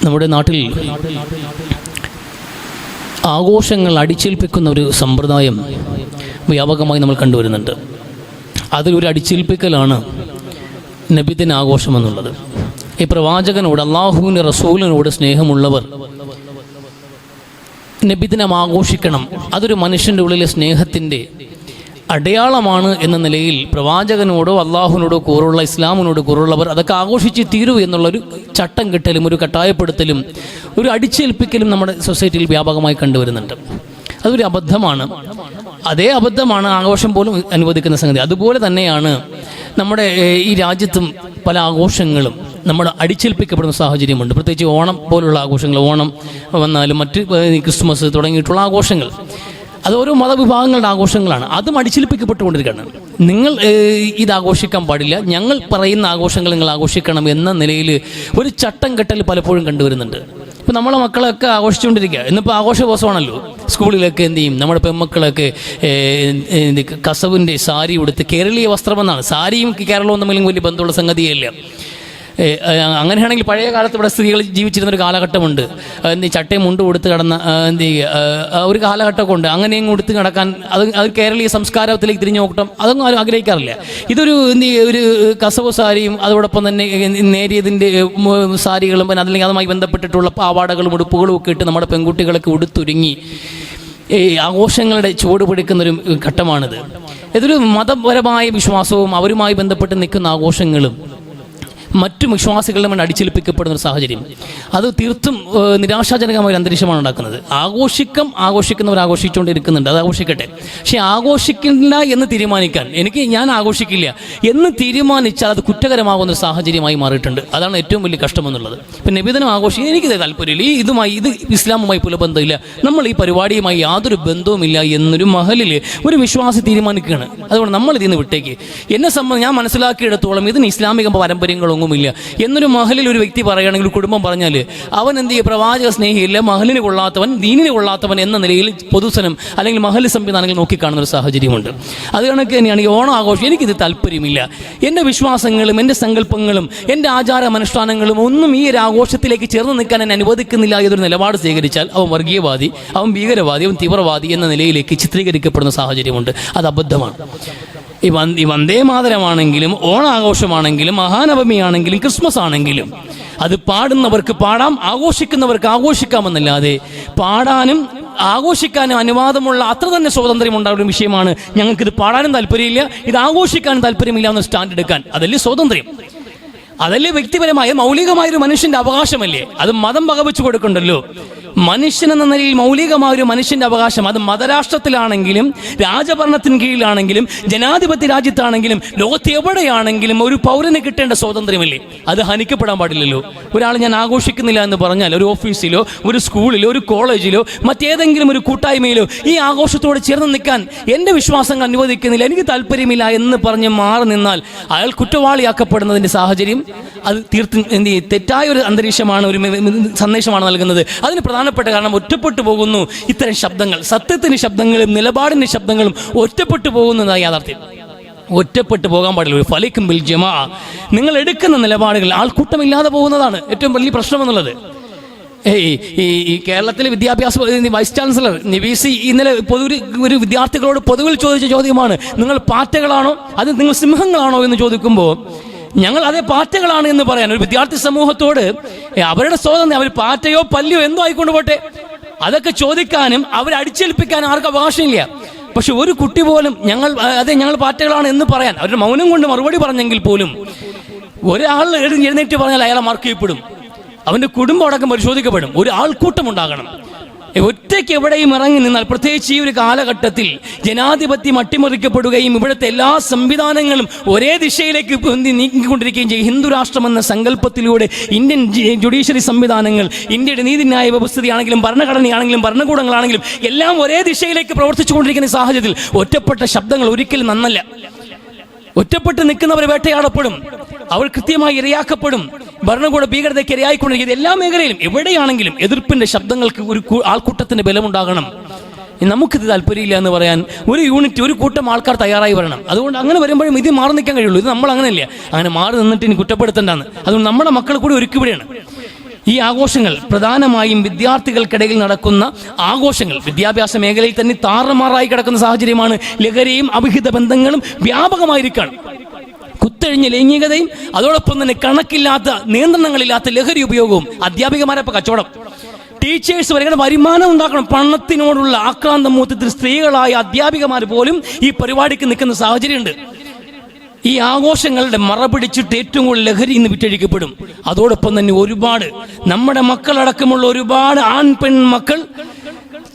നമ്മുടെ നാട്ടിൽ ആഘോഷങ്ങൾ അടിച്ചേൽപ്പിക്കുന്ന ഒരു സമ്പ്രദായം വ്യാപകമായി നമ്മൾ കണ്ടുവരുന്നുണ്ട്. അതിലൊരു അടിച്ചേൽപ്പിക്കലാണ് നബിദിന ആഘോഷം എന്നുള്ളത്. ഈ പ്രവാചകനോട്, അള്ളാഹുവിൻ്റെ റസൂലിനോട് സ്നേഹമുള്ളവർ നബിദിനം ആഘോഷിക്കണം. അതൊരു മനുഷ്യൻ്റെ ഉള്ളിലെ സ്നേഹത്തിൻ്റെ അടയാളമാണ് എന്ന നിലയിൽ പ്രവാചകനോടോ അള്ളാഹുവിനോടോ കൂറുള്ള, ഇസ്ലാമിനോട് കൂറുള്ളവർ അതൊക്കെ ആഘോഷിച്ച് തീരൂ എന്നുള്ളൊരു ചട്ടം കെട്ടലും ഒരു കട്ടായപ്പെടുത്തലും ഒരു അടിച്ചേൽപ്പിക്കലും നമ്മുടെ സൊസൈറ്റിയിൽ വ്യാപകമായി കണ്ടുവരുന്നുണ്ട്. അതൊരു അബദ്ധമാണ്. അതേ അബദ്ധമാണ് ആഘോഷം പോലും അനുവദിക്കുന്ന സംഗതി. അതുപോലെ തന്നെയാണ് നമ്മുടെ ഈ രാജ്യത്തും പല ആഘോഷങ്ങളും നമ്മൾ അടിച്ചേൽപ്പിക്കപ്പെടുന്ന സാഹചര്യമുണ്ട്. പ്രത്യേകിച്ച് ഓണം പോലുള്ള ആഘോഷങ്ങൾ, ഓണം വന്നാലും മറ്റ് ക്രിസ്മസ് തുടങ്ങിയിട്ടുള്ള ആഘോഷങ്ങൾ, അത് ഓരോ മതവിഭാഗങ്ങളുടെ ആഘോഷങ്ങളാണ്. അതും അടിച്ചേൽപ്പിക്കപ്പെട്ടുകൊണ്ടിരിക്കുകയാണ്. നിങ്ങൾ ഇത് ആഘോഷിക്കാൻ പാടില്ല, ഞങ്ങൾ പറയുന്ന ആഘോഷങ്ങൾ നിങ്ങൾ ആഘോഷിക്കണം എന്ന നിലയിൽ ഒരു ചട്ടം കെട്ടൽ പലപ്പോഴും കണ്ടുവരുന്നുണ്ട്. ഇപ്പം നമ്മളെ മക്കളൊക്കെ ആഘോഷിച്ചുകൊണ്ടിരിക്കുക. ഇന്നിപ്പോൾ ആഘോഷ ദിവസമാണല്ലോ. സ്കൂളിലൊക്കെ എന്ത് ചെയ്യും, നമ്മുടെ പെൺമക്കളൊക്കെ കസവിൻ്റെ സാരി ഉടുത്ത്, കേരളീയ വസ്ത്രമെന്നാണ്. സാരിയും കേരളവും തമ്മിലും വലിയ ബന്ധമുള്ള സംഗതിയല്ല. അങ്ങനെയാണെങ്കിൽ പഴയ കാലത്ത് ഇവിടെ സ്ത്രീകൾ ജീവിച്ചിരുന്നൊരു കാലഘട്ടമുണ്ട്. ചട്ടയും മുണ്ട് കൊടുത്ത് കിടന്ന ഒരു കാലഘട്ടമൊക്കെ ഉണ്ട്. അങ്ങനെയും കൊടുത്ത് കിടക്കാൻ അത് കേരളീയ സംസ്കാരത്തിലേക്ക് തിരിഞ്ഞു നോക്കട്ടം അതൊന്നും ആരും ആഗ്രഹിക്കാറില്ല. ഇതൊരു ഒരു കസവ് സാരിയും അതോടൊപ്പം തന്നെ നേരിയതിൻ്റെ സാരികളും പിന്നെ അതല്ലെങ്കിൽ അതുമായി ബന്ധപ്പെട്ടിട്ടുള്ള പാവാടകളും ഉടുപ്പുകളും ഒക്കെ ഇട്ട് നമ്മുടെ പെൺകുട്ടികളൊക്കെ ഉടുത്തൊരുങ്ങി ആഘോഷങ്ങളുടെ ചുവട് പിടിക്കുന്നൊരു ഘട്ടമാണിത്. ഇതൊരു മതപരമായ വിശ്വാസവും അവരുമായി ബന്ധപ്പെട്ട് നിൽക്കുന്ന ആഘോഷങ്ങളും മറ്റു വിശ്വാസികളുടെ മുന്നിൽ അടിച്ചേൽപ്പിക്കപ്പെടുന്ന ഒരു സാഹചര്യം, അത് തീർത്തും നിരാശാജനകമായ അന്തരീക്ഷമാണ് ഉണ്ടാക്കുന്നത്. ആഘോഷിക്കുന്നവർ ആഘോഷിച്ചുകൊണ്ടിരിക്കുന്നുണ്ട്, അത് ആഘോഷിക്കട്ടെ. പക്ഷേ ആഘോഷിക്കില്ല എന്ന് തീരുമാനിക്കാൻ, ഞാൻ ആഘോഷിക്കില്ല എന്ന് തീരുമാനിച്ചാൽ അത് കുറ്റകരമാകുന്ന ഒരു സാഹചര്യമായി മാറിയിട്ടുണ്ട്. അതാണ് ഏറ്റവും വലിയ കഷ്ടമെന്നുള്ളത്. ഇപ്പം നബിദിനം ആഘോഷിക്കാൻ എനിക്കിത് താല്പര്യമില്ല, ഇത് ഇസ്ലാമുമായി പുലബന്ധമില്ല, നമ്മൾ ഈ പരിപാടിയുമായി യാതൊരു ബന്ധവുമില്ല എന്നൊരു മഹലിൽ ഒരു വിശ്വാസി തീരുമാനിക്കുകയാണ്. അതുകൊണ്ട് നമ്മൾ ഇതിൽ നിന്ന് വിട്ടേക്ക്. എന്നെ സംബന്ധിച്ച് ഞാൻ മനസ്സിലാക്കിയെടുത്തോളം ഇതിന് ഇസ്ലാമിക പാരമ്പര്യങ്ങളൊന്നും ഇല്ല എന്നൊരു മഹലിൽ ഒരു വ്യക്തി പറയുകയാണെങ്കിൽ, ഒരു കുടുംബം പറഞ്ഞാൽ അവൻ എന്ത് ചെയ്യുക, പ്രവാചക സ്നേഹിയില്ല, മഹലിന് കൊള്ളാത്തവൻ, ദീനിന് കൊള്ളാത്തവൻ എന്ന നിലയിൽ പൊതുസനം അല്ലെങ്കിൽ മഹൽ സംവിധാനങ്ങൾ നോക്കിക്കാണുന്ന ഒരു സാഹചര്യമുണ്ട്. അത് കണക്ക് തന്നെയാണ് ഈ ഓണം ആഘോഷം. എനിക്കിത് താല്പര്യമില്ല. എൻ്റെ വിശ്വാസങ്ങളും എൻ്റെ സങ്കല്പങ്ങളും എൻ്റെ ആചാരമനുഷ്ഠാനങ്ങളും ഒന്നും ഈ ഒരു ആഘോഷത്തിലേക്ക് ചേർന്ന് നിൽക്കാൻ എന്നെ അനുവദിക്കുന്നില്ല എന്നൊരു നിലപാട് സ്വീകരിച്ചാൽ അവൻ വർഗീയവാദി, അവൻ ഭീകരവാദി, അവൻ തീവ്രവാദി എന്ന നിലയിലേക്ക് ചിത്രീകരിക്കപ്പെടുന്ന സാഹചര്യമുണ്ട്. അത് അബദ്ധമാണ്. ഈ വന്ദേ മാതരമാണെങ്കിലും ഓണാഘോഷമാണെങ്കിലും മഹാനവമിയാണെങ്കിലും ക്രിസ്മസ് ആണെങ്കിലും അത് പാടുന്നവർക്ക് പാടാം, ആഘോഷിക്കുന്നവർക്ക് ആഘോഷിക്കാമെന്നല്ലാതെ പാടാനും ആഘോഷിക്കാനും അനുവാദമുള്ള അത്ര തന്നെ സ്വാതന്ത്ര്യം ഉണ്ടാവുന്ന വിഷയമാണ്. ഞങ്ങൾക്കിത് പാടാനും താല്പര്യമില്ല, ഇത് ആഘോഷിക്കാനും താല്പര്യമില്ല എന്ന് സ്റ്റാൻഡ് എടുക്കാൻ, അതല്ലേ സ്വാതന്ത്ര്യം? അതല്ലേ വ്യക്തിപരമായ മൗലികമായൊരു മനുഷ്യന്റെ അവകാശമല്ലേ? അത് മതം വകവെച്ചു കൊടുക്കണ്ടല്ലോ. മനുഷ്യൻ എന്ന നിലയിൽ മൗലികമായൊരു മനുഷ്യന്റെ അവകാശം, അത് മതരാഷ്ട്രത്തിലാണെങ്കിലും രാജഭരണത്തിന് കീഴിലാണെങ്കിലും ജനാധിപത്യ രാജ്യത്താണെങ്കിലും ലോകത്ത് എവിടെയാണെങ്കിലും ഒരു പൗരന് കിട്ടേണ്ട സ്വാതന്ത്ര്യമല്ലേ? അത് ഹനിക്കപ്പെടാൻ പാടില്ലല്ലോ. ഒരാൾ ഞാൻ ആഘോഷിക്കുന്നില്ല എന്ന് പറഞ്ഞാൽ ഒരു ഓഫീസിലോ ഒരു സ്കൂളിലോ ഒരു കോളേജിലോ മറ്റേതെങ്കിലും ഒരു കൂട്ടായ്മയിലോ ഈ ആഘോഷത്തോട് ചേർന്ന് നിൽക്കാൻ എൻ്റെ വിശ്വാസങ്ങൾ അനുവദിക്കുന്നില്ല, എനിക്ക് താല്പര്യമില്ല എന്ന് പറഞ്ഞ് മാറി നിന്നാൽ അയാൾ കുറ്റവാളിയാക്കപ്പെടുന്നതിൻ്റെ സാഹചര്യം അത് തീർത്തും തെറ്റായ ഒരു അന്തരീക്ഷമാണ്, ഒരു സന്ദേശമാണ് നൽകുന്നത്. അതിന് പ്രധാനപ്പെട്ട കാരണം ഒറ്റപ്പെട്ടു പോകുന്നു ഇത്തരം ശബ്ദങ്ങൾ, സത്യത്തിൻ്റെ ശബ്ദങ്ങളും നിലപാടിൻ്റെ ശബ്ദങ്ങളും ഒറ്റപ്പെട്ടു പോകുന്നതായി യാഥാർത്ഥ്യം. ഒറ്റപ്പെട്ടു പോകാൻ പാടില്ല. ഫലിക്കും ബിൽ ജമാ, നിങ്ങൾ എടുക്കുന്ന നിലപാടുകൾ ആൾക്കൂട്ടമില്ലാതെ പോകുന്നതാണ് ഏറ്റവും വലിയ പ്രശ്നമെന്നുള്ളത്. ഈ കേരളത്തിലെ വിദ്യാഭ്യാസ വൈസ് ചാൻസലർ നിവീസി ഇന്നലെ ഒരു വിദ്യാർത്ഥികളോട് പൊതുവിൽ ചോദിച്ച ചോദ്യമാണ്, നിങ്ങൾ പാറ്റകളാണോ അത് നിങ്ങൾ സിംഹങ്ങളാണോ എന്ന് ചോദിക്കുമ്പോൾ ഞങ്ങൾ അതേ പാറ്റകളാണ് എന്ന് പറയാൻ ഒരു വിദ്യാർത്ഥി സമൂഹത്തോട് അവരുടെ സ്വാതന്ത്ര്യം, അവർ പാറ്റയോ പല്ലിയോ എന്തോ ആയിക്കൊണ്ട് പോട്ടെ, അതൊക്കെ ചോദിക്കാനും അവരെ അടിച്ചേൽപ്പിക്കാനും ആർക്കും അവകാശമില്ല. പക്ഷെ ഒരു കുട്ടി പോലും ഞങ്ങൾ പാറ്റകളാണ് എന്ന് പറയാൻ അവരുടെ മൗനം കൊണ്ട് മറുപടി പറഞ്ഞെങ്കിൽ പോലും ഒരാൾ എഴുന്നേറ്റ് പറഞ്ഞാൽ അയാളെ മാർക്ക് ചെയ്യപ്പെടും, അവൻ്റെ കുടുംബം അടക്കം പരിശോധിക്കപ്പെടും. ഒരു ആൾക്കൂട്ടം ഉണ്ടാകണം. ഒറ്റയ്ക്ക് എവിടെയും ഇറങ്ങി നിന്നാൽ, പ്രത്യേകിച്ച് ഈ ഒരു കാലഘട്ടത്തിൽ ജനാധിപത്യം അട്ടിമറിക്കപ്പെടുകയും ഇവിടുത്തെ എല്ലാ സംവിധാനങ്ങളും ഒരേ ദിശയിലേക്ക് നീങ്ങിക്കൊണ്ടിരിക്കുകയും ചെയ്യും. ഹിന്ദു രാഷ്ട്രമെന്ന സങ്കല്പത്തിലൂടെ ഇന്ത്യൻ ജുഡീഷ്യറി സംവിധാനങ്ങൾ, ഇന്ത്യയുടെ നീതിന്യായ വ്യവസ്ഥയാണെങ്കിലും ഭരണഘടനയാണെങ്കിലും ഭരണകൂടങ്ങളാണെങ്കിലും എല്ലാം ഒരേ ദിശയിലേക്ക് പ്രവർത്തിച്ചു കൊണ്ടിരിക്കുന്ന സാഹചര്യത്തിൽ ഒറ്റപ്പെട്ട ശബ്ദങ്ങൾ ഒരിക്കലും നന്നല്ല. ഒറ്റപ്പെട്ട് നിൽക്കുന്നവർ വേട്ടയാടപ്പെടും, അവർ കൃത്യമായി ഇരയാക്കപ്പെടും, ഭരണകൂട ഭീകരതയ്ക്ക് ഇരയായിക്കൊണ്ടിരിക്കുന്നത് എല്ലാ മേഖലയിലും എവിടെയാണെങ്കിലും എതിർപ്പിന്റെ ശബ്ദങ്ങൾക്ക് ഒരു ആൾക്കൂട്ടത്തിന്റെ ബലമുണ്ടാകണം. നമുക്കിത് താല്പര്യമില്ല എന്ന് പറയാൻ ഒരു യൂണിറ്റ്, ഒരു കൂട്ടം ആൾക്കാർ തയ്യാറായി വരണം. അതുകൊണ്ട് അങ്ങനെ വരുമ്പോഴും ഇത് മാറി നിൽക്കാൻ കഴിയുള്ളൂ. ഇത് നമ്മൾ അങ്ങനെയല്ല, അങ്ങനെ മാറി നിന്നിട്ട് ഇനി കുറ്റപ്പെടുത്തേണ്ടതാണ്. അതുകൊണ്ട് നമ്മുടെ മക്കൾ കൂടി ഒരുക്കിവിടെയാണ്. ഈ ആഘോഷങ്ങൾ പ്രധാനമായും വിദ്യാർത്ഥികൾക്കിടയിൽ നടക്കുന്ന ആഘോഷങ്ങൾ, വിദ്യാഭ്യാസ മേഖലയിൽ തന്നെ താറുമാറായി കിടക്കുന്ന സാഹചര്യമാണ്. ലഹരിയും അവിഹിത ബന്ധങ്ങളും വ്യാപകമായിരിക്കണം. കുത്തഴിഞ്ഞ ലൈംഗികതയും അതോടൊപ്പം തന്നെ കണക്കില്ലാത്ത നിയന്ത്രണങ്ങളില്ലാത്ത ലഹരി ഉപയോഗവും. അധ്യാപികമാരപ്പോൾ കച്ചവടം, ടീച്ചേഴ്സ് വരെ വരുമാനം ഉണ്ടാക്കണം. പണത്തിനോടുള്ള ആക്രാന്തം മൂത്തത്തിൽ സ്ത്രീകളായ അധ്യാപികമാർ പോലും ഈ പരിപാടിക്ക് നിൽക്കുന്ന സാഹചര്യമുണ്ട്. ഈ ആഘോഷങ്ങളുടെ മറ പിടിച്ചിട്ട് ഏറ്റവും കൂടുതൽ ലഹരി ഇന്ന് വിറ്റഴിക്കപ്പെടും. അതോടൊപ്പം തന്നെ ഒരുപാട് നമ്മുടെ മക്കളടക്കമുള്ള ഒരുപാട് ആൺ പെൺ മക്കൾ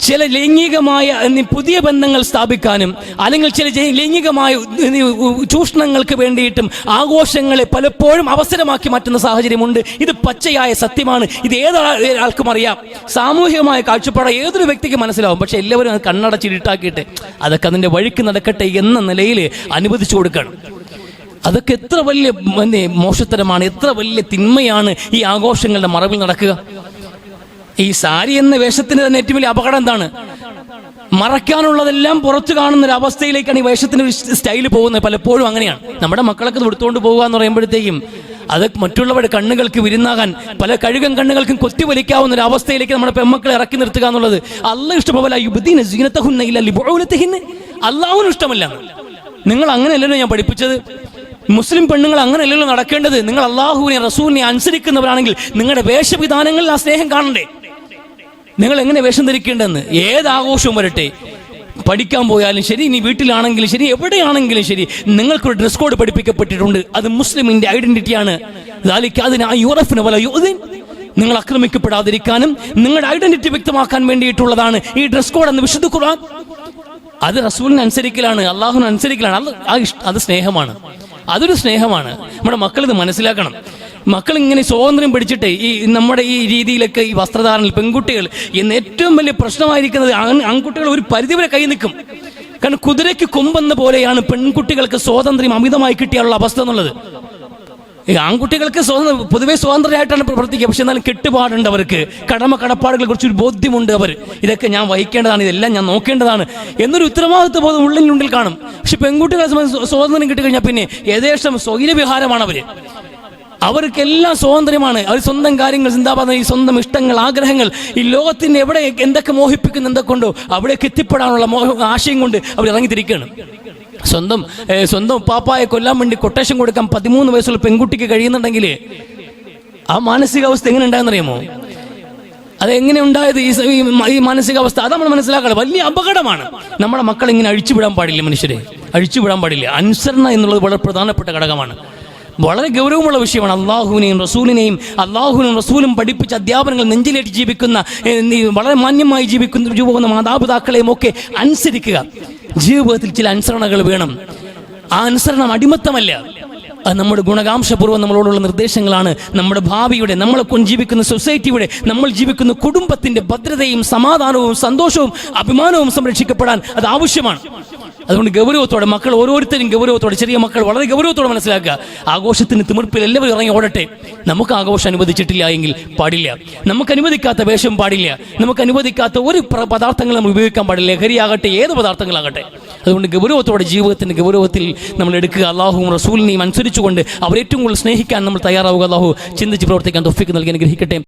ചില ലൈംഗികമായ പുതിയ ബന്ധങ്ങൾ സ്ഥാപിക്കാനും അല്ലെങ്കിൽ ചില ലൈംഗികമായ ചൂഷണങ്ങൾക്ക് വേണ്ടിയിട്ടും ആഘോഷങ്ങളെ പലപ്പോഴും അവസരമാക്കി മാറ്റുന്ന സാഹചര്യമുണ്ട്. ഇത് പച്ചയായ സത്യമാണ്. ഇത് ഏതൊരാൾക്കും അറിയാം. സാമൂഹികമായ കാഴ്ചപ്പാട് ഏതൊരു വ്യക്തിക്ക് മനസ്സിലാവും. പക്ഷെ എല്ലാവരും അത് കണ്ണടച്ചിട്ടാക്കിയിട്ട് അതൊക്കെ അതിൻ്റെ വഴിക്ക് നടക്കട്ടെ എന്ന നിലയിൽ അനുവദിച്ചു കൊടുക്കണം. അതൊക്കെ എത്ര വലിയ മോശത്തരമാണ്, എത്ര വലിയ തിന്മയാണ് ഈ ആഘോഷങ്ങളുടെ മറവിൽ നടക്കുക. ഈ സാരി എന്ന വേഷത്തിന് തന്നെ ഏറ്റവും വലിയ അപകടം എന്താണ്? മറയ്ക്കാനുള്ളതെല്ലാം പുറത്തു കാണുന്ന ഒരു അവസ്ഥയിലേക്കാണ് ഈ വേഷത്തിന് സ്റ്റൈല് പോകുന്നത്. പലപ്പോഴും അങ്ങനെയാണ്. നമ്മുടെ മക്കളൊക്കെ എടുത്തുകൊണ്ട് പോകുക എന്ന് പറയുമ്പോഴത്തേക്കും അത് മറ്റുള്ളവരുടെ കണ്ണുകൾക്ക് വിരുന്നാകാൻ, പല കഴുകൻ കണ്ണുകൾക്കും കൊത്തിവലിക്കാവുന്ന ഒരു അവസ്ഥയിലേക്ക് നമ്മുടെ പെൺമക്കളെ ഇറക്കി നിർത്തുക എന്നുള്ളത് അള്ളാഹു ഇഷ്ടപ്പെടില്ല. അള്ളാഹുവിനും ഇഷ്ടമല്ല. നിങ്ങൾ അങ്ങനെയല്ലല്ലോ ഞാൻ പഠിപ്പിച്ചത്. മുസ്ലിം പെണ്ണുങ്ങൾ അങ്ങനെയല്ലല്ലോ നടക്കേണ്ടത്. നിങ്ങൾ അള്ളാഹുവിനെ റസൂലിനെ അനുസരിക്കുന്നവരാണെങ്കിൽ നിങ്ങളുടെ വേഷവിധാനങ്ങളിൽ ആ സ്നേഹം കാണണ്ടേ? നിങ്ങൾ എങ്ങനെ വേഷം ധരിക്കേണ്ടതെന്ന്. ഏതാഘോഷവും വരട്ടെ, പഠിക്കാൻ പോയാലും ശരി, ഇനി വീട്ടിലാണെങ്കിലും ശരി, എവിടെയാണെങ്കിലും ശരി, നിങ്ങൾക്കൊരു ഡ്രസ് കോഡ് പഠിപ്പിക്കപ്പെട്ടിട്ടുണ്ട്. അത് മുസ്ലിമിന്റെ ഐഡന്റിറ്റിയാണ്. നിങ്ങൾ ആക്രമിക്കപ്പെടാതിരിക്കാനും നിങ്ങളുടെ ഐഡന്റിറ്റി വ്യക്തമാക്കാൻ വേണ്ടിയിട്ടുള്ളതാണ് ഈ ഡ്രസ് കോഡ് എന്ന് വിശുദ്ധ ഖുർആൻ. അത് റസൂലിനെ അനുസരിക്കലാണ്, അള്ളാഹുവിനെ അനുസരിക്കലാണ്. അത് സ്നേഹമാണ്, അതൊരു സ്നേഹമാണ്. നമ്മുടെ മക്കൾ ഇത് മനസ്സിലാക്കണം. മക്കൾ ഇങ്ങനെ സ്വാതന്ത്ര്യം പിടിച്ചിട്ട് ഈ നമ്മുടെ ഈ രീതിയിലൊക്കെ ഈ വസ്ത്രധാരണയിൽ പെൺകുട്ടികൾ ഇന്ന് ഏറ്റവും വലിയ പ്രശ്നമായിരിക്കുന്നത് ആൺകുട്ടികൾ ഒരു പരിധിവരെ കൈ നിൽക്കും. കാരണം കുതിരയ്ക്ക് കൊമ്പെന്ന പോലെയാണ് പെൺകുട്ടികൾക്ക് സ്വാതന്ത്ര്യം അമിതമായി കിട്ടിയുള്ള അവസ്ഥ എന്നുള്ളത്. ഈ ആൺകുട്ടികൾക്ക് പൊതുവെ സ്വാതന്ത്ര്യമായിട്ടാണ് പ്രവർത്തിക്കുക. പക്ഷെ എന്നാലും കെട്ടുപാടുണ്ട് അവർക്ക്, കടപ്പാടുകളെ കുറിച്ചൊരു ബോധ്യമുണ്ട്. ഇതൊക്കെ ഞാൻ വഹിക്കേണ്ടതാണ്, ഇതെല്ലാം ഞാൻ നോക്കേണ്ടതാണ് എന്നൊരു ഉത്തരവാദിത്വ ബോധം ഉള്ളിൽ കാണും. പക്ഷെ പെൺകുട്ടികളെ സംബന്ധിച്ച് സ്വാതന്ത്ര്യം കിട്ടിക്കഴിഞ്ഞാൽ പിന്നെ യഥേഷ്ടം സ്വൈരവിഹാരമാണ് അവർക്കെല്ലാം സ്വാതന്ത്ര്യമാണ്. അവർ സ്വന്തം കാര്യങ്ങൾ ചിന്താപാത, ഈ സ്വന്തം ഇഷ്ടങ്ങൾ, ആഗ്രഹങ്ങൾ, ഈ ലോകത്തിന്റെ എവിടെ എന്തൊക്കെ മോഹിപ്പിക്കുന്ന എന്തൊക്കെയുണ്ടോ അവിടേക്ക് എത്തിപ്പെടാനുള്ള ആശയം കൊണ്ട് അവർ ഇറങ്ങിത്തിരിക്കുകയാണ്. സ്വന്തം ഉപ്പാപ്പായെ കൊല്ലാൻ വേണ്ടി കൊട്ടേഷൻ കൊടുക്കാൻ 13 വയസ്സുള്ള പെൺകുട്ടിക്ക് കഴിയുന്നുണ്ടെങ്കിൽ ആ മാനസികാവസ്ഥ എങ്ങനെ ഉണ്ടായെന്നറിയാമോ? അതെങ്ങനെ ഉണ്ടായത്? ഈ മാനസികാവസ്ഥ അത് നമ്മൾ മനസ്സിലാക്കണം. വലിയ അപകടമാണ്. നമ്മുടെ മക്കളെ ഇങ്ങനെ അഴിച്ചുവിടാൻ പാടില്ല. മനുഷ്യരെ അഴിച്ചുവിടാൻ പാടില്ല. അനുസരണ എന്നുള്ളത് വളരെ പ്രധാനപ്പെട്ട ഘടകമാണ്, വളരെ ഗൗരവമുള്ള വിഷയമാണ്. അള്ളാഹുവിനെയും റസൂലിനെയും അള്ളാഹുവിനും റസൂലും പഠിപ്പിച്ച അധ്യാപനങ്ങൾ നെഞ്ചിലേറ്റ് ജീവിക്കുന്ന, വളരെ മാന്യമായി ജീവിക്കുന്ന മാതാപിതാക്കളെയും ഒക്കെ അനുസരിക്കുക. ജീവിതത്തിൽ ചില അനുസരണകൾ വേണം. ആ അനുസരണം അടിമത്തമല്ല, അത് നമ്മുടെ ഗുണകാംക്ഷപൂർവ്വം നമ്മളോടുള്ള നിർദ്ദേശങ്ങളാണ്. നമ്മുടെ ഭാവിയുടെ, നമ്മളെ കൊണ്ട് ജീവിക്കുന്ന സൊസൈറ്റിയുടെ, നമ്മൾ ജീവിക്കുന്ന കുടുംബത്തിന്റെ ഭദ്രതയും സമാധാനവും സന്തോഷവും അഭിമാനവും സംരക്ഷിക്കപ്പെടാൻ അത് ആവശ്യമാണ്. അതുകൊണ്ട് ഗൗരവത്തോടെ മക്കൾ ഓരോരുത്തരും ഗൗരവത്തോടെ, ചെറിയ മക്കൾ വളരെ ഗൗരവത്തോടെ മനസ്സിലാക്കുക. ആഘോഷത്തിന് തിമിർപ്പിൽ എല്ലാവരും ഇറങ്ങി ഓടട്ടെ. നമുക്ക് ആഘോഷം അനുവദിച്ചിട്ടില്ല എങ്കിൽ പാടില്ല. നമുക്ക് അനുവദിക്കാത്ത വേഷം പാടില്ല. നമുക്ക് അനുവദിക്കാത്ത ഒരു പദാർത്ഥങ്ങൾ നമ്മൾ ഉപയോഗിക്കാൻ പാടില്ല. ലഹരിയാകട്ടെ, ഏത് പദാർത്ഥങ്ങളാകട്ടെ. അതുകൊണ്ട് ഗൗരവത്തോടെ ജീവിതത്തിന്റെ ഗൗരവത്തിൽ നമ്മൾ എടുക്കുക. അള്ളാഹുവും റസൂലിനെയും അനുസരിച്ചുകൊണ്ട് അവരേറ്റവും കൂടുതൽ സ്നേഹിക്കാൻ നമ്മൾ തയ്യാറാവുക. അള്ളാഹു ചിന്തിച്ച് പ്രവർത്തിക്കാൻ തൗഫീഖ് നൽകി അനുഗ്രഹിക്കട്ടെ.